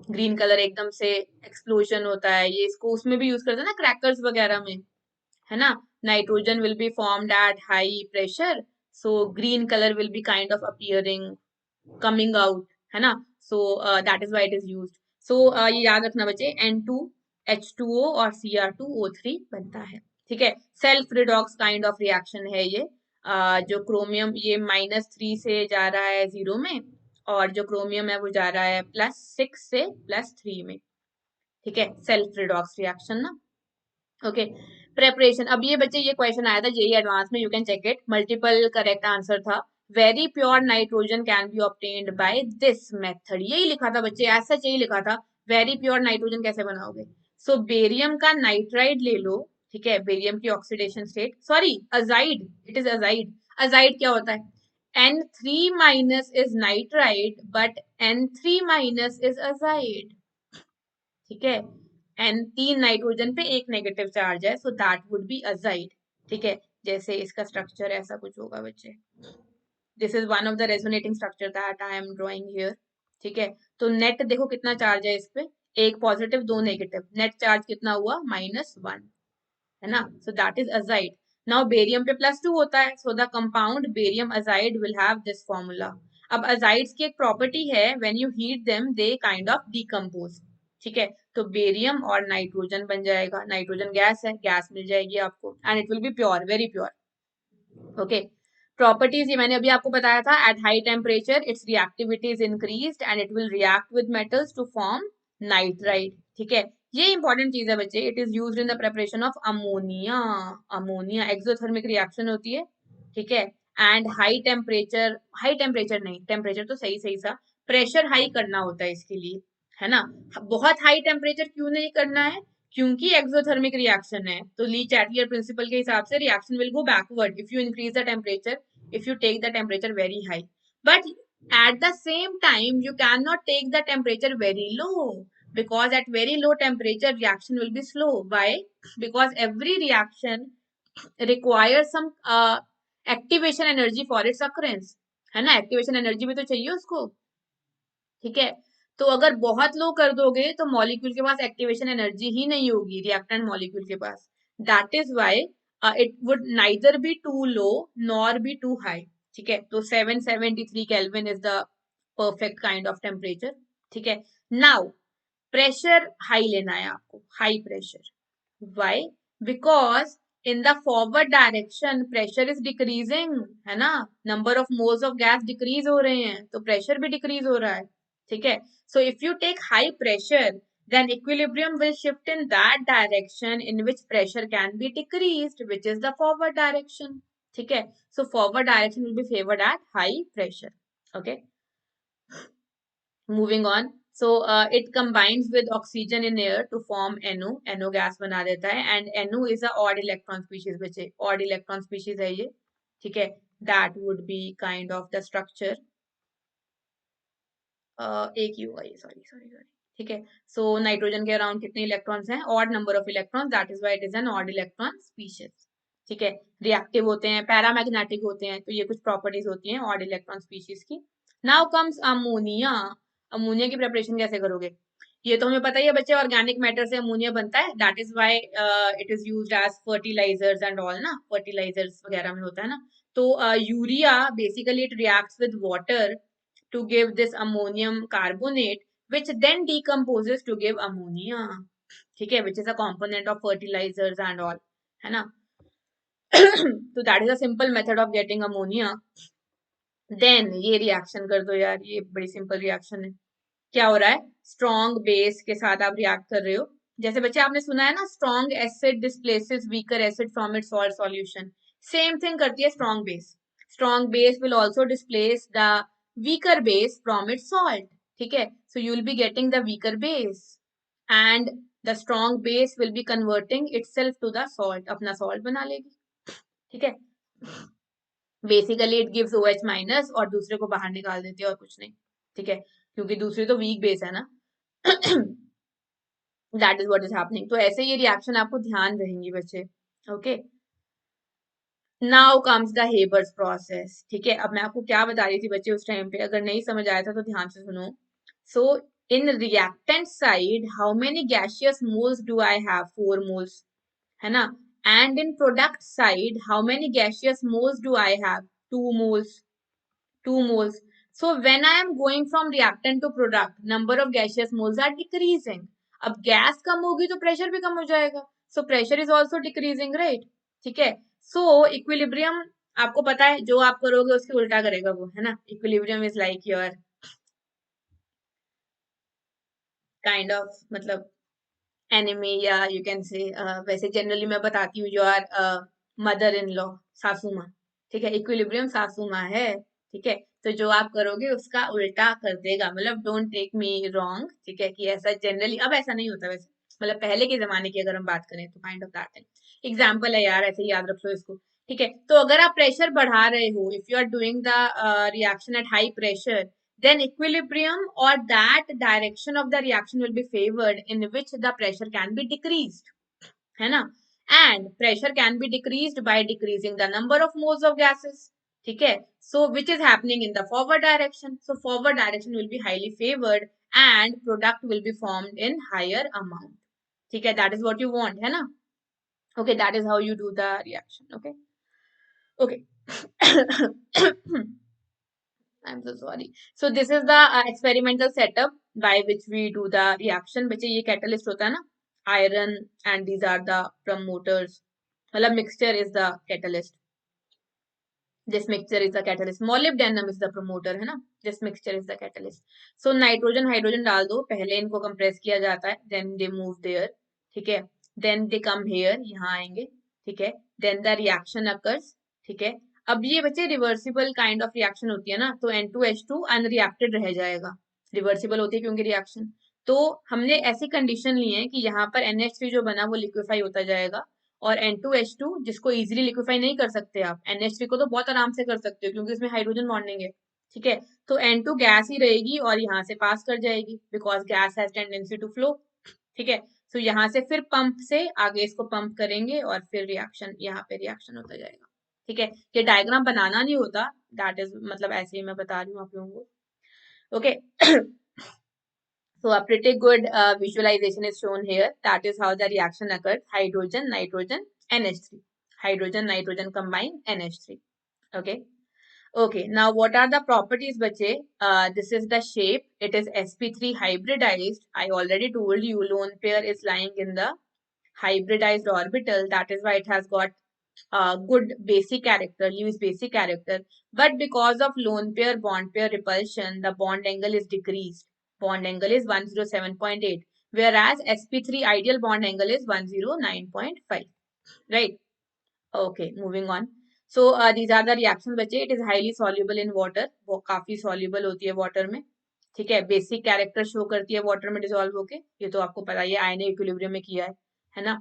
ग्रीन कलर एकदम से एक्सप्लोजन होता है, ये इसको उसमें भी यूज करते हैं ना क्रैकर्स वगैरह में, है ना। Nitrogen will be formed at high pressure, so green colour will be kind of appearing, coming out, है ना। So that is why it is used. So ये याद रखना बच्चे, N2H2O और Cr2O3 बनता है, ठीक है। Self redox kind of reaction है ये। जो क्रोमियम ये -3 से जा रहा है 0 में, और जो क्रोमियम है वो जा रहा है +6 से +3 में, ठीक है। सेल्फ रिडॉक्स रिएक्शन ना, ओके। प्रेपरेशन, अब ये बच्चे ये क्वेश्चन आया था जेई एडवांस में, you can check it, multiple correct answer था। Very pure nitrogen can be obtained by this method, यही लिखा था बच्चे, ऐसा यही लिखा था। वेरी प्योर नाइट्रोजन कैसे बनाओगे, सो बेरियम का नाइट्राइड ले लो, ठीक है। बेरियम की oxidation state, sorry azide, it is azide. Azide क्या होता है, N3- is nitride but N3- is azide, ठीक है। N3 नाइट्रोजन पे एक नेगेटिव चार्ज है, so that would be azide, ठीक है। जैसे इसका स्ट्रक्चर ऐसा कुछ होगा बच्चे, this is one of the resonating structure that I am drawing here, ठीक है। तो नेट देखो कितना चार्ज है इस पे, एक पॉजिटिव दो नेगेटिव, नेट चार्ज कितना हुआ -1, है ना। So that is azide. Now barium पे +2 होता है, so the compound barium azide will have this formula. अब अजाइड्स की एक प्रॉपर्टी है, when you heat them they kind of decompose, ठीक है। तो बेरियम और नाइट्रोजन बन जाएगा, नाइट्रोजन गैस है, गैस मिल जाएगी आपको, and it will B pure, very pure, okay. Properties ये मैंने अभी आपको बताया था, at high temperature it's reactivity is increased and it will react with metals to form nitride, ठीक है। ये इंपॉर्टेंट चीज है बच्चे, it is used in the preparation of ammonia. Ammonia exothermic reaction होती है, ठीक है। एंड हाई टेम्परेचर नहीं, टेम्परेचर तो सही सही सा, प्रेशर हाई करना होता है इसके लिए, है ना। बहुत हाई टेम्परेचर क्यों नहीं करना है, क्योंकि एक्सोथर्मिक रिएक्शन है, तो ली चैटलियर प्रिंसिपल के हिसाब से reaction will go backward if you increase the temperature, if you take the temperature very high. But at the same time you cannot take the temperature very low, because at very low temperature reaction will be slow. Why? Because every reaction requires some activation energy for its occurrence, है ना। Activation energy भी तो चाहिए उसको, ठीक है। तो अगर बहुत लो कर दोगे तो मॉलिक्यूल के पास एक्टिवेशन एनर्जी ही नहीं होगी, रिएक्टेंट मॉलिक्यूल के पास। That is why it would neither be too low nor be too high, ठीक है। तो 773 kelvin is the perfect kind of temperature, ठीक है। नाउ प्रेशर हाई लेना है आपको, high pressure. Why? Because in the forward direction pressure is decreasing, है ना। Number of moles of gas decrease हो रहे हैं, तो प्रेशर भी डिक्रीज हो रहा है, ठीक है। So if you take high pressure then equilibrium will shift in that direction in which pressure can be decreased, which is the forward direction, ठीक है। So forward direction will be favored at high pressure, okay. Moving on, so it combines with oxygen in air to form NO gas बना देता है, and NO is a odd electron species, बच्चे odd electron species है ये, ठीक है। that would be kind of the structure, एक ही होगा ये, सॉरी सॉरी सॉरी, ठीक है। सो नाइट्रोजन के अराउंड कितने इलेक्ट्रॉन्स हैं, odd number of electrons, that is why it is an odd electron species, ठीक है। रिएक्टिव होते हैं, पैरामैग्नेटिक होते हैं, तो ये कुछ प्रॉपर्टीज होती हैं ऑड इलेक्ट्रॉन स्पीशीज की। Now comes ammonia. अमोनिया की प्रिपरेशन कैसे करोगे, ये तो हमें पता ही है बच्चे, ऑर्गेनिक मैटर से अमोनिया बनता है, that is why it is used as fertilizers and all ना, फर्टिलाइजर्स वगैरह में होता है ना। तो urea basically it reacts with water to give this ammonium carbonate, which then decomposes to give ammonia, ठीक है, which is a component of fertilizers and all, है ना. तो that is a simple method of getting ammonia. Then ये reaction कर दो यार, ये बड़ी सिंपल रिएक्शन है. क्या हो रहा है, स्ट्रॉन्ग बेस के साथ आप रिएक्ट कर रहे हो. जैसे बच्चे आपने सुना है ना, strong acid displaces weaker acid from its salt solution. Same thing करती है strong base. Strong base will also displace the weaker base from its salt. ठीक है, so you will be getting the weaker base and the strong base will be converting itself to the salt, अपना salt बना लेगी. ठीक है, basically it gives OH minus और दूसरे को बाहर निकाल देती है और कुछ नहीं. ठीक है, क्योंकि दूसरी तो वीक बेस है ना. That is what is happening. तो ऐसे ये रिएक्शन आपको ध्यान रहेंगी बच्चे. Okay, now comes the Haber's process. ठीक है, अब मैं आपको क्या बता रही थी बच्चे उस टाइम पे, अगर नहीं समझ आया था तो ध्यान से सुनो. So in reactant side how many gaseous moles do I have, 4 moles, है ना. And in product side how many gaseous moles do I have, 2 moles. 2 moles. So when I am going from reactant to product, number of gaseous moles are decreasing. अब gas कम होगी तो pressure भी कम हो जाएगा. So pressure is also decreasing, right? ठीक है. So equilibrium आपको पता है, जो आप करोगे उसके उल्टा करेगा वो, है ना. Equilibrium is like your kind of मतलब enemy, या you can say वैसे जनरली मैं बताती हूँ, योर मदर इन लॉ, सासू माँ. ठीक है, इक्विलिब्रियम सासू माँ है. ठीक है, तो जो आप करोगे उसका उल्टा कर देगा. मतलब डोंट टेक मी रॉन्ग. ठीक है, कि ऐसा जनरली अब ऐसा नहीं होता वैसे. मतलब पहले के जमाने की अगर हम बात करें तो kind of that thing. Example है यार, ऐसे याद रख लो इसको. ठीक है, तो अगर आप प्रेशर बढ़ा रहे हो, if you are doing the reaction at high pressure, then equilibrium or that direction of the reaction will be favored in which the pressure can be decreased, है ना. And pressure can be decreased by decreasing the number of moles of gases. ठीक है, so which is happening in the forward direction. So forward direction will be highly favored and product will be formed in higher amount. ठीक है, that is what you want, है ना. Okay, that is how you do the reaction. Okay, okay. I'm so sorry. So this is the experimental setup by which we do the reaction. बच्चे ये catalyst होता है ना, iron, and these are the promoters. मतलब mixture is the catalyst. This mixture is the catalyst. Molybdenum is the promoter, है ना. This mixture is the catalyst. So nitrogen, hydrogen डाल दो, पहले इनको compress किया जाता है, then they move there. ठीक है, then they come here, यहाँ आएंगे. ठीक है, then the reaction occurs. ठीक है, अब ये बच्चे रिवर्सिबल काइंड ऑफ रिएक्शन होती है ना, तो N2H2 अनरिएक्टेड रह जाएगा. रिवर्सिबल होती है क्योंकि रिएक्शन. तो हमने ऐसी कंडीशन ली है कि यहाँ पर NH3 जो बना वो लिक्विफाई होता जाएगा, और N2H2 जिसको इजीली लिक्विफाई नहीं कर सकते आप, NH3 को तो बहुत आराम से कर सकते हो क्योंकि इसमें हाइड्रोजन बॉन्डिंग है. ठीक है, तो N2 गैस ही रहेगी और यहाँ से पास कर जाएगी because gas has tendency to flow. ठीक है, तो यहाँ से फिर पंप से आगे इसको पंप करेंगे और फिर रिएक्शन, यहाँ पे रिएक्शन होता जाएगा. ठीक है, ये डायग्राम बनाना नहीं होता, दैट इज मतलब ऐसे ही मैं बता रही हूँ आप लोगों को. Okay, so a pretty good visualization is shown here. That is how the reaction occurs. Hydrogen, nitrogen, NH3. Hydrogen, nitrogen combine, NH3. Okay. Okay. Now, what are the properties, bache? This is the shape. It is sp3 hybridized. I already told you lone pair is lying in the hybridized orbital. That is why it has got good basic character, Lewis basic character. But because of lone pair bond pair repulsion, the bond angle is decreased. Bond angle is 107.8, whereas sp3 ideal bond angle is 109.5. Right? Okay, moving on. So these are the reactions बच्चे. It is highly soluble in water. वो काफी soluble होती है water में. ठीक है, basic character show करती है वाटर में डिसॉल्व होके. ये तो आपको पता ही है, आयनिक इक्विलिब्रियम में किया है ना.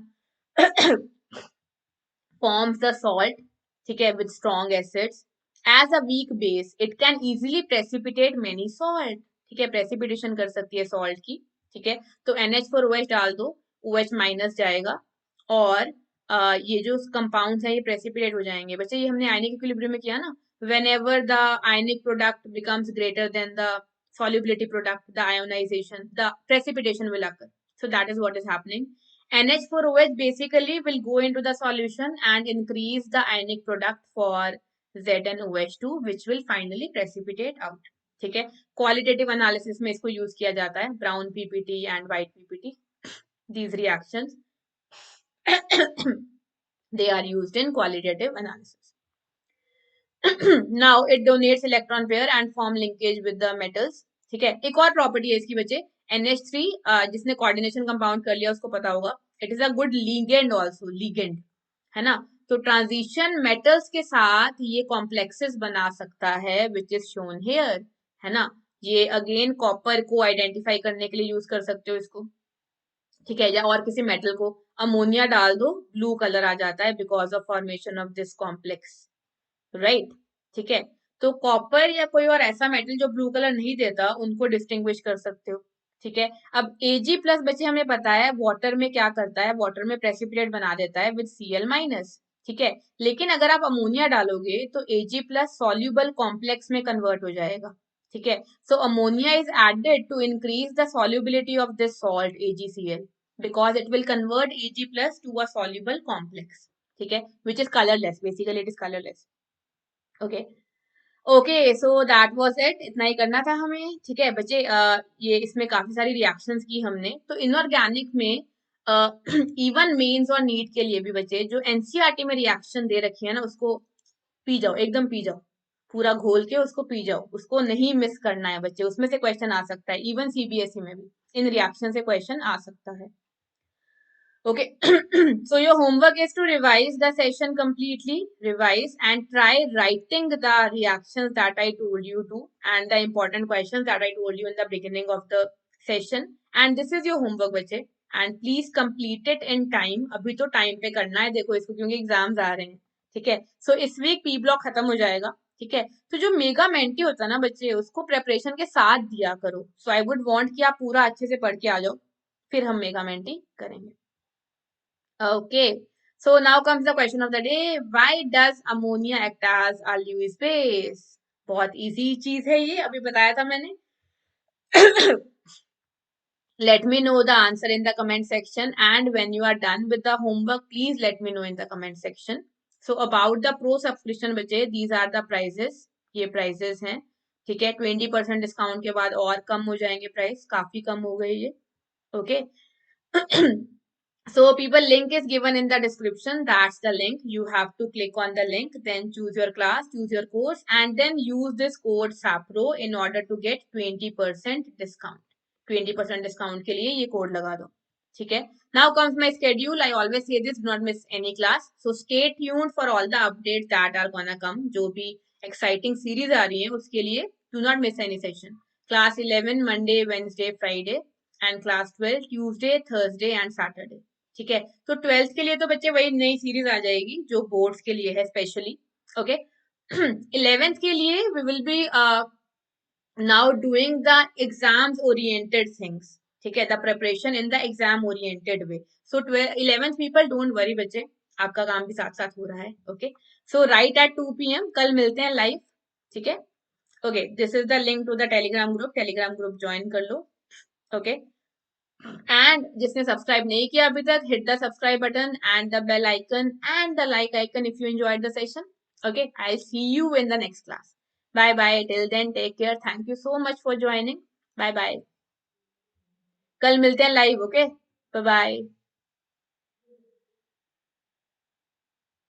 Forms the salt, ठीक है, with strong acids. As a weak base, it can easily precipitate many salt. ठीक है, precipitation कर सकती है salt की. ठीक है, तो NH4OH डाल दो, OH माइनस जाएगा और ये जो कंपाउंड्स हैं ये प्रेसिपिटेट हो जाएंगे. बच्चे ये हमने आयनिक इक्विलिब्रियम में किया ना. Whenever the ionic product becomes greater than the solubility product, the ionization, the precipitation will occur. So that is what is happening. NH4OH basically will go into the solution and increase the ionic product for ZnOH2, which will finally precipitate out. ठीक है, qualitative analysis में इसको use किया जाता है, brown PPT and white PPT, these reactions. They are used in qualitative analysis. Now it donates electron pair and form linkage with the metals. ठीक है, एक और प्रॉपर्टी है इसकी बच्चे, NH3, जिसने कोऑर्डिनेशन कंपाउंड कर लिया उसको पता होगा, it is a good ligand also, ligand है ना। तो ट्रांजिशन मेटल्स के साथ ये कॉम्प्लेक्सेस बना सकता है, विच इज शोन हेयर, है ना। ये अगेन कॉपर को आइडेंटिफाई करने के लिए यूज कर सकते हो इसको, ठीक है, या और किसी मेटल को अमोनिया डाल दो, ब्लू कलर आ जाता है because of formation of this complex, right. ठीक है, तो कॉपर या कोई और ऐसा मेटल जो ब्लू कलर नहीं देता उनको डिस्टिंग्विश कर सकते हो। ठीक है, अब Ag प्लस बच्चे हमें पता है वाटर में क्या करता है, वाटर में प्रेसिपिटेट बना देता है विद Cl माइनस। ठीक है, लेकिन अगर आप अमोनिया डालोगे तो Ag प्लस सॉल्यूबल कॉम्प्लेक्स में कन्वर्ट हो जाएगा। ठीक है, so ammonia is added to increase the solubility of this salt AgCl because it will convert Ag plus to a soluble complex. ठीक है, which is colorless, basically it is colorless. Okay okay, so that was it, इतना ही करना था हमें। ठीक है बच्चे, ये इसमें काफी सारी रिएक्शंस की हमने। तो इनऑर्गेनिक में इवन मेंस और नीट के लिए भी बच्चे जो एनसीईआरटी में रिएक्शन दे रखी है ना, उसको पी जाओ, एकदम पी जाओ, पूरा घोल के उसको पी जाओ, उसको नहीं मिस करना है बच्चे, उसमें से क्वेश्चन आ सकता है, इवन सीबीएसई में भी इन रिएक्शन से क्वेश्चन आ सकता है। Okay, so your homework is to revise the session completely, revise and try writing the reactions that I told you to and the important questions that I told you in the beginning of the session. And this is your homework बच्चे, and please complete it in time. अभी तो time पे करना है, देखो इसको, क्योंकि exams आ रहे हैं। ठीक है, so इस वीक पी ब्लॉक खत्म हो जाएगा। ठीक है, तो जो मेगा मेंटी होता है ना बच्चे, उसको प्रेपरेशन के साथ दिया करो। सो आई वुड वांट कि आप पूरा अच्छे से पढ़ के आ जाओ, फिर हम मेगा मेंटी करेंगे। Okay, so now comes the question of the day. Why does ammonia act as a Lewis base? बहुत easy चीज है ये, अभी बताया था मैंने। Let me know the answer in the comment section, and when you are done with the homework, please let me know in the comment section. So about the pro subscription बच्चे, these are the prices. ये prices हैं, ठीक है। 20% discount के बाद और कम हो जाएंगे प्राइस, काफी कम हो गए ये। Okay So people, link is given in the description. That's the link. You have to click on the link, then choose your class, choose your course, and then use this code SAPRO in order to get 20% discount. 20% discount के लिए ये code लगा दो, ठीक है। Now comes my schedule. I always say this, do not miss any class. So stay tuned for all the updates that are gonna come. जो भी exciting series आ रही है उसके लिए do not miss any session. Class 11 Monday, Wednesday, Friday, and class 12 Tuesday, Thursday, and Saturday. ठीक है, तो 12th के लिए तो बच्चे वही नई सीरीज आ जाएगी जो बोर्ड्स के लिए है स्पेशली। ओके, 11th के लिए we will be now doing the exams oriented things. ठीक है, the preparation in the exam oriented way. So 11th people don't worry बच्चे, आपका काम भी साथ साथ हो रहा है। Okay, so right at 2 PM कल मिलते हैं लाइव। ठीक है, okay, this is the link to the Telegram group join कर लो। ओके, and जिसने सब्सक्राइब नहीं किया अभी तक, hit the subscribe button and the bell icon and the like icon if you enjoyed the session. Okay, I'll see you in the next class. Bye bye, till then take care, thank you so much for joining. Bye bye, कल मिलते हैं live. Okay, bye bye.